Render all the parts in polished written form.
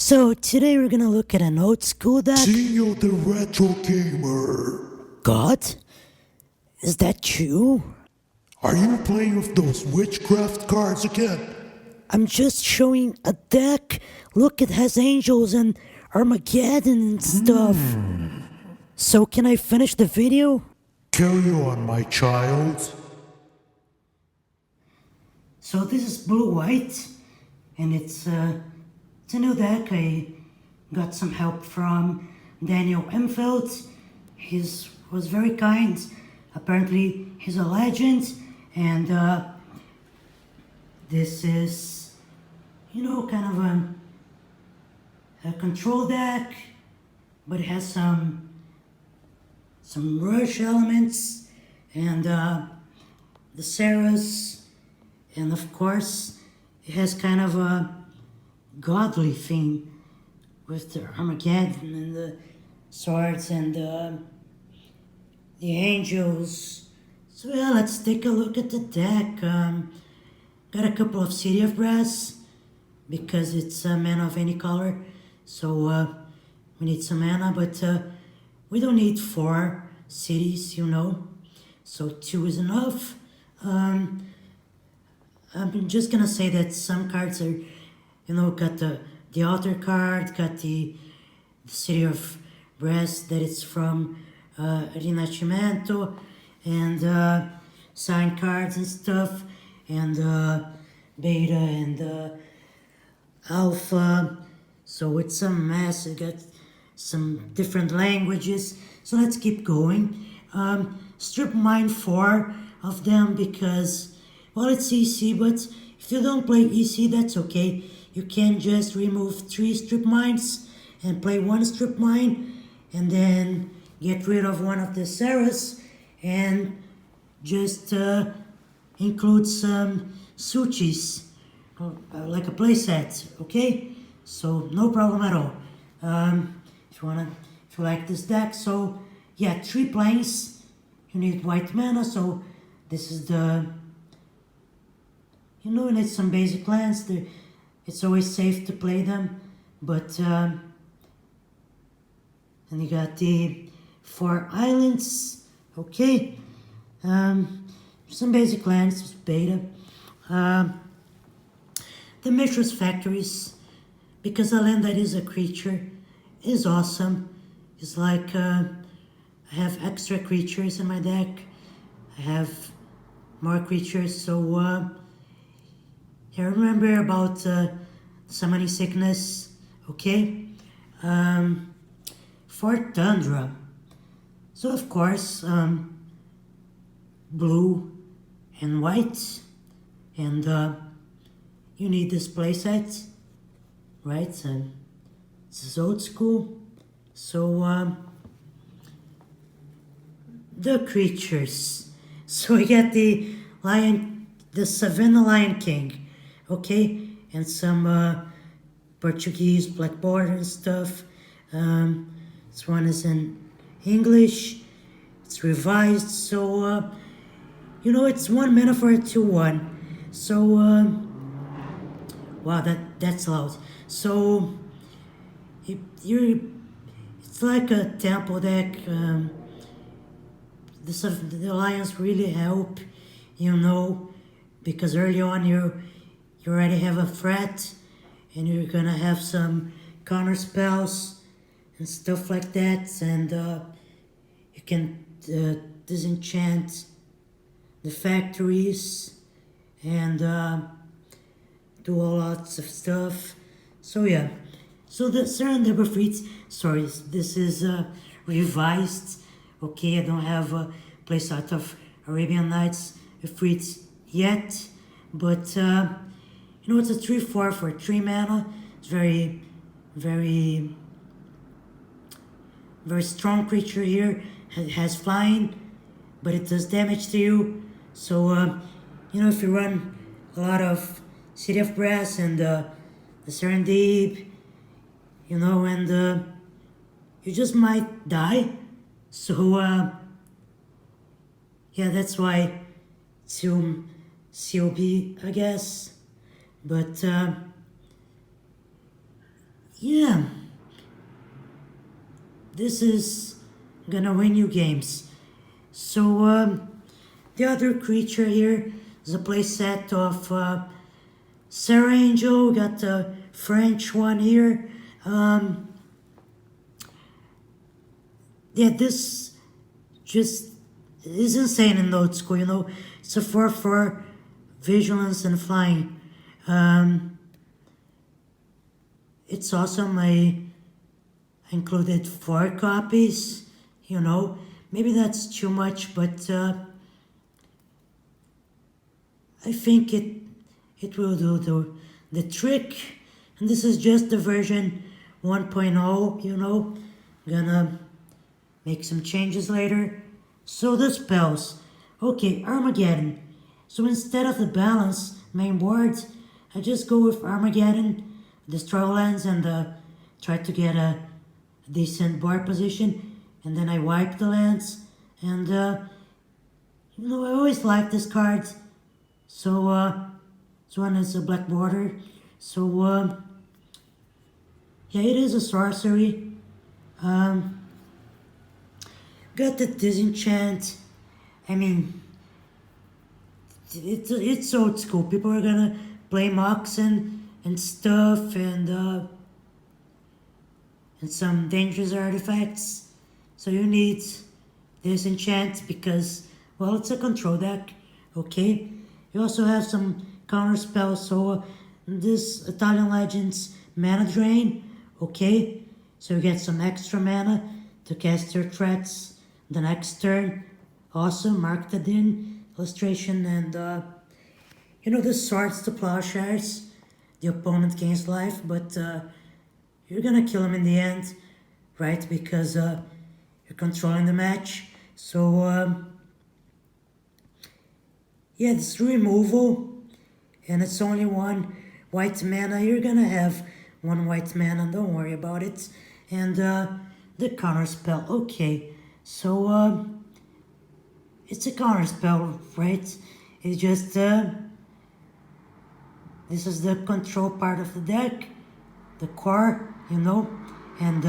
So today we're gonna look at an old school deck. Tino the Retro Gamer. God? Is that you? Are you playing with those witchcraft cards again? I'm just showing a deck. Look, it has angels and Armageddon and stuff. So can I finish the video? Carry on, my child. So this is blue-white, and it's a new deck. I got some help from Daniel Emfeld. He was very kind. Apparently, he's a legend, and this is, kind of a control deck, but it has some rush elements, and the Saras, and of course, it has kind of a godly theme with the Armageddon and the swords and the angels. So yeah, let's take a look at the deck. Got a couple of City of Brass because it's a mana of any color. So we need some mana, but we don't need 4 cities, So 2 is enough. I'm just gonna say that some cards are, got the altar card, got the City of Brass that it's from Rinascimento, and sign cards and stuff, and beta and alpha. So it's a mess. It got some different languages. So let's keep going. Strip mine 4 of them because, well, it's EC, but if you don't play EC, that's okay. You can just remove 3 strip mines and play 1 strip mine, and then get rid of one of the Saras and just include some Suchis, like a playset, okay? So no problem at all. If you like this deck, so yeah, 3 planes. You need white mana, so this is the. You need some basic lands. It's always safe to play them, but and you got the 4 islands, okay. Some basic lands, beta. The Mishra's Factories, because a land that is a creature is awesome. It's like I have extra creatures in my deck. I have more creatures, so I remember about summoning sickness, okay? For Tundra. So of course, blue and white, and you need this playset, right? And this is old school. So the creatures. So we get the Savannah Lion King, okay, and some Portuguese black border and stuff. This one is in English. It's revised, so it's 1 mana for a 2/1. So wow, that's loud. So it's like a temple deck. The alliance really help, because early on you already have a threat, and you're gonna have some counter spells and stuff like that, and you can disenchant the factories and do all lots of stuff. So yeah, so the Serendipity Fleets, sorry, this is revised. Okay, I don't have a place out of Arabian Nights Fleets yet, but it's a 3/4 for 3 mana. It's very, very, very strong creature here. It has flying, but it does damage to you. So if you run a lot of City of Brass and the Serendip, and you just might die. So yeah, that's why it's COB, I guess. But yeah, this is gonna win you games. So the other creature here is a playset of Sarah Angel. Got the French one here. Yeah, this just is insane in old school. It's a 4/4 vigilance and flying. It's awesome. I included 4 copies. Maybe that's too much, but I think it will do the trick. And this is just the version 1.0. Gonna make some changes later. So the spells. Okay, Armageddon. So instead of the balance main board, I just go with Armageddon, destroy lands, and try to get a decent board position. And then I wipe the lands. And I always like this card. So this one is a black border. So yeah, it is a sorcery. Got the disenchant. I mean, it's old school. People are gonna play Moxen and stuff, and some dangerous artifacts. So you need disenchant because, well, it's a control deck. Okay. You also have some counter spells. So this Italian Legends mana drain. Okay. So you get some extra mana to cast your threats the next turn. Awesome, marked it in illustration, and the swords to plowshares. The opponent gains life, but you're gonna kill him in the end, right? Because you're controlling the match. So yeah, it's removal, and it's only 1 white mana. You're gonna have 1 white mana. Don't worry about it. And the counter spell. Okay. So it's a counter spell, right? It's just this is the control part of the deck, the core, and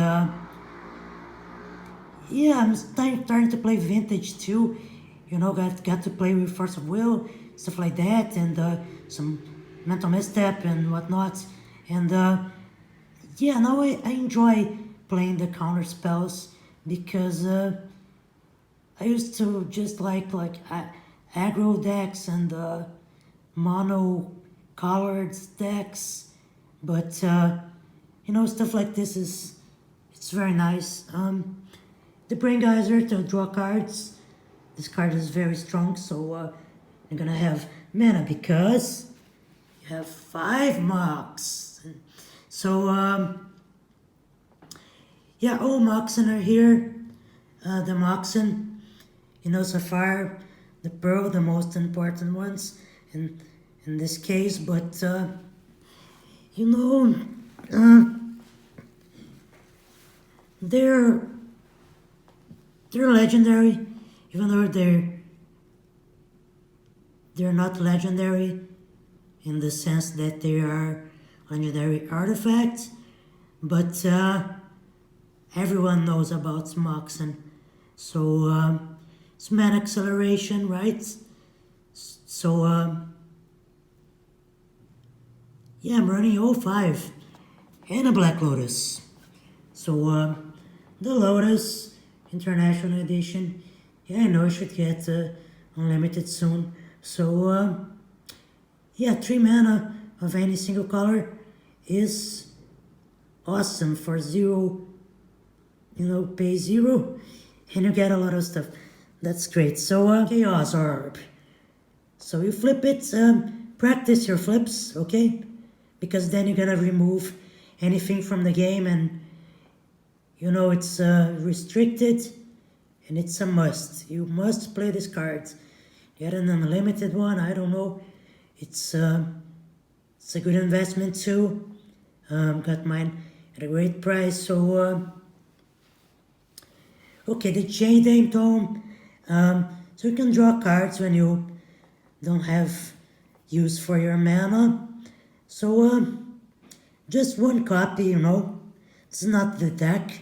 yeah, I'm starting to play vintage too. Got to play with Force of Will, stuff like that, and some mental misstep and whatnot. And yeah, now I enjoy playing the counter spells because I used to just like aggro decks and mono colored decks, but stuff like this it's very nice. The Brain Geyser to draw cards. This card is very strong, so you're gonna have mana because you have 5 Mox. So yeah, all Moxen are here. The Moxen, Sapphire, the Pearl, the most important ones in this case, but they're legendary, even though they're not legendary in the sense that they are legendary artifacts, but everyone knows about Moxen. So it's mana acceleration, right? So yeah, I'm running 05 and a Black Lotus. So the Lotus International Edition. Yeah, I know I should get unlimited soon. So yeah, 3 mana of any single color is awesome for 0. Pay 0 and you get a lot of stuff. That's great. So Chaos Orb. So you flip it, practice your flips, okay? Because then you're gonna remove anything from the game, and it's restricted and it's a must. You must play this card. Get an unlimited one, I don't know. It's a good investment too. Got mine at a great price. So okay, the Jade Tome. So you can draw cards when you don't have use for your mana. So just 1 copy, It's not the deck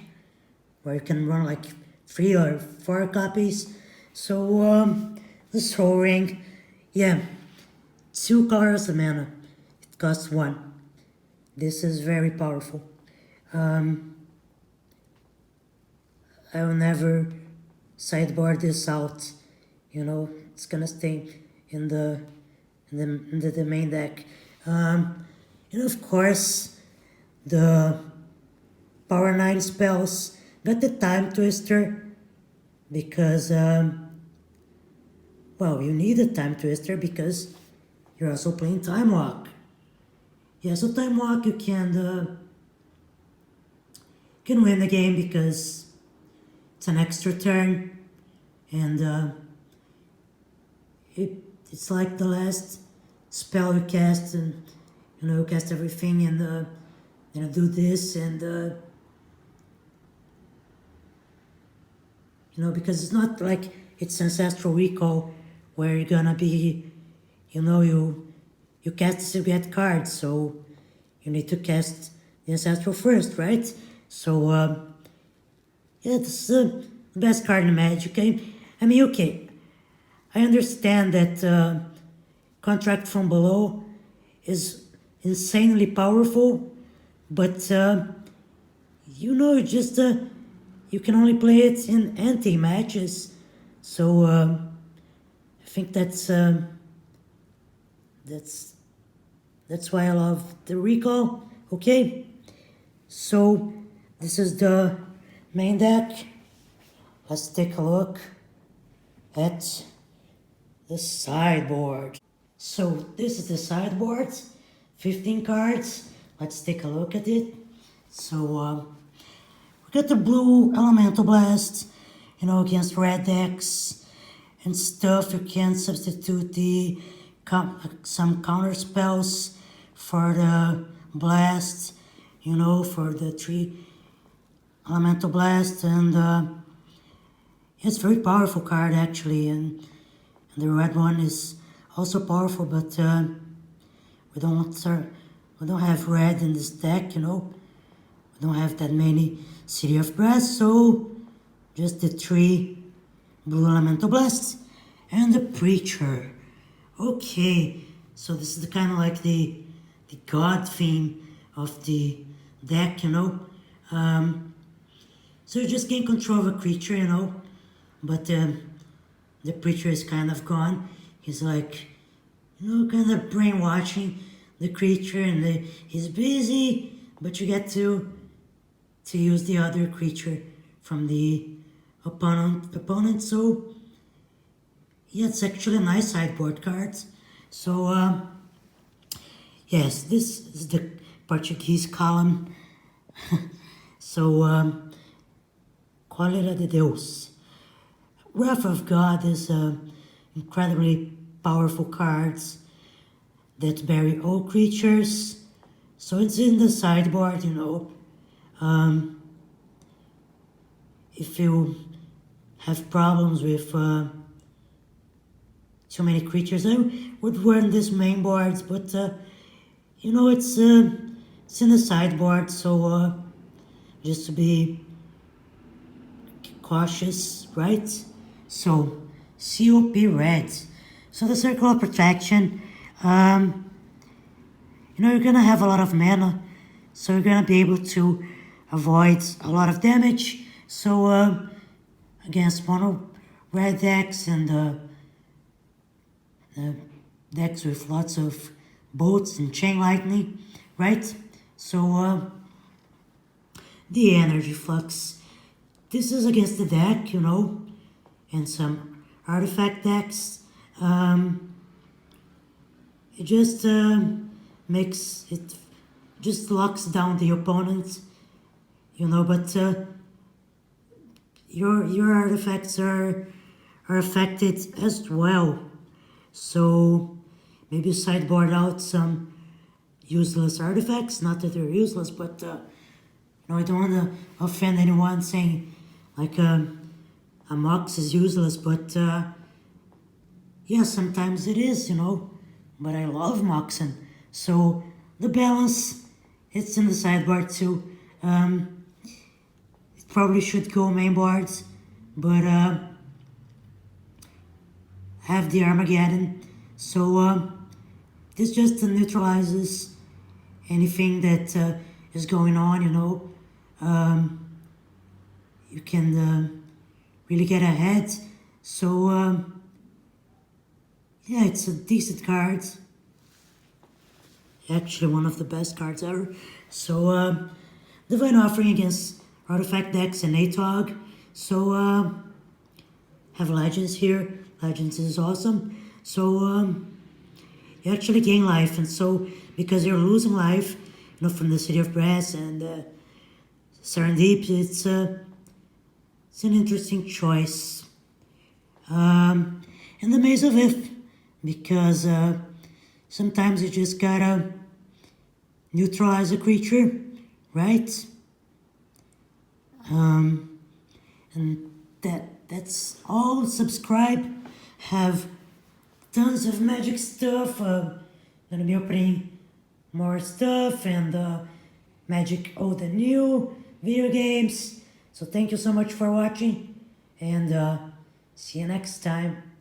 where you can run like 3 or 4 copies. So the Soul Ring, yeah, 2 colors of mana. It costs 1. This is very powerful. I will never sideboard this out. It's gonna stay in the main deck. And of course, the Power 9 spells got the Time Twister because, well, you need a Time Twister because you're also playing Time Walk. Yeah, so Time Walk you can win the game because it's an extra turn, and it's like the last spell you cast, and you cast everything, and do this, and because it's not like it's Ancestral Recall where you're gonna be, you cast to get cards, so you need to cast the Ancestral first, right? So yeah, this is the best card in the Magic game. I mean, okay, I understand that Contract from Below is insanely powerful, but just you can only play it in anti-matches, so I think that's why I love the recall. Okay, so this is the main deck. Let's take a look at the sideboard. So this is the sideboard, 15 cards. Let's take a look at it. So we got the blue Elemental Blast, against red decks and stuff. You can substitute some counter spells for the blast, for the 3 Elemental Blast, and it's a very powerful card actually, and the red one is also powerful, but we don't have red in this deck, we don't have that many City of Brass, so just the 3 blue Elemental Blasts and the Preacher. Okay, so this is the kind of like the god theme of the deck, so you just gain control of a creature, but the Preacher is kind of gone. He's like, kind of brainwashing the creature, and he's busy, but you get to use the other creature from the opponent. So yeah, it's actually a nice sideboard card. So yes, this is the Portuguese column. So Qualidade de Deus. Wrath of God is incredibly powerful cards that bury all creatures. So it's in the sideboard, if you have problems with too many creatures, I would run this main board, but it's in the sideboard, so just to be cautious, right? So COP red. So the Circle of Protection, you're gonna have a lot of mana, so you're gonna be able to avoid a lot of damage. So against mono red decks and decks with lots of boats and chain lightning, right? So the Energy Flux. This is against the deck, and some artifact decks. It just makes it just locks down the opponent, but your artifacts are affected as well. So maybe sideboard out some useless artifacts. Not that they're useless, but I don't want to offend anyone saying like a Mox is useless, but yeah, sometimes it is, but I love Moxen. So the balance, it's in the sideboard too. probably should go main boards, but have the Armageddon. So this just neutralizes anything that is going on, you know. You can really get ahead. So yeah, it's a decent card. Actually, one of the best cards ever. So Divine Offering against Artifact decks and ATOG. So have Legends here. Legends is awesome. So you actually gain life, and so because you're losing life, you know, from the City of Brass and Serendip, it's an interesting choice. And the Maze of If, because sometimes you just gotta neutralize a creature, right? And that's all. Subscribe. Have tons of Magic stuff. Gonna be opening more stuff and Magic old and new video games. So thank you so much for watching, and see you next time.